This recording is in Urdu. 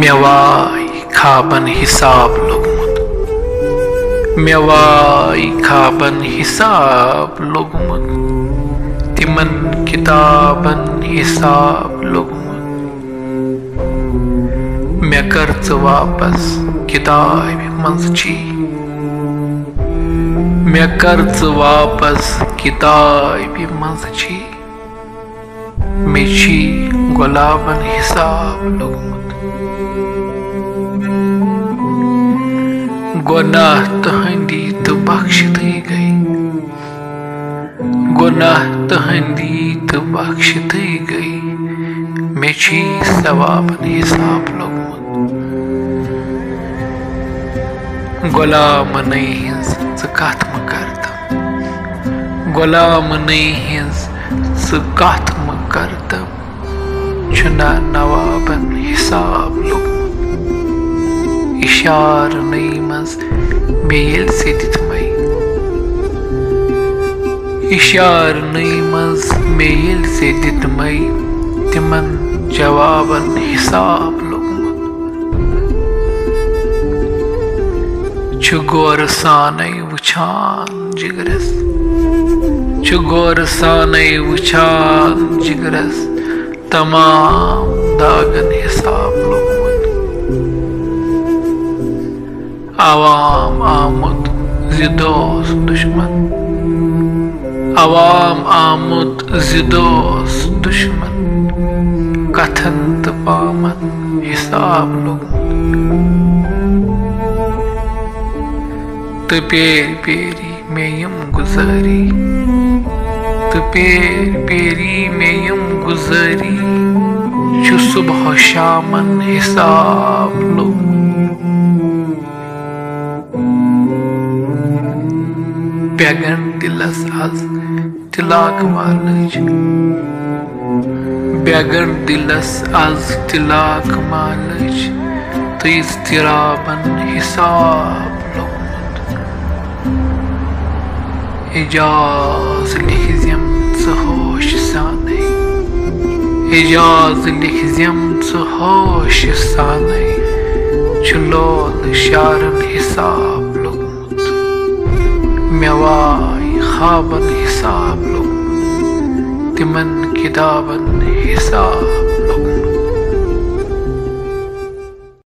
میوائی خوابن حساب لوگمت میوائی خوابن حساب لوگمت تمن کتابن حساب لوگمت مے کر واپس کتاب منز چی مے کر واپس کتاب منز چی مے چھی گلابن حساب لوگمت گناہ تہندی تو بخشتی گئی گناہ تہندی تو بخشتی گئی مے چھی ثوابن حساب لوگمت غلام نئی ہنز ژٕ کتھ مہ کردم غلام نئی ہنز ژٕ کتھ مہ کردم چھُنا نوابن حساب لوگمت اشار نئی منز مے ییٚلہِ ژےٚ دِتمَے اشار نئی منز مے ییٚلہِ ژےٚ دِتمَے تمن جوابن حساب لوگمت چھُ غورٕ سانے وٕچھان جگرس چھُ غورٕ سانے وٕچھان جگرس تمام داغن حساب لوگمت عوام آمد زِ دوس دشمن عوام آمد زِ دوس دشمن کتھن تہٕ پامن حساب لوگمت تہٕ پیرِ پیری مے یم گزاری تہٕ پیرِ پیری مے یم گزاری چھُ صبح و شامن حساب لوگمت بیگن دلس آز تلاک مالج بیگن دلس آز تلاک مالج تو اضطرابن حساب لوگمت اعجاز لکھزیم ژٕ ہوش سانے اعجاز لکھزیم ژٕ ہوش سانے چھُ لول شارن حساب لوگمت میوائی خوابن حساب لوگمت تمن کتابن حساب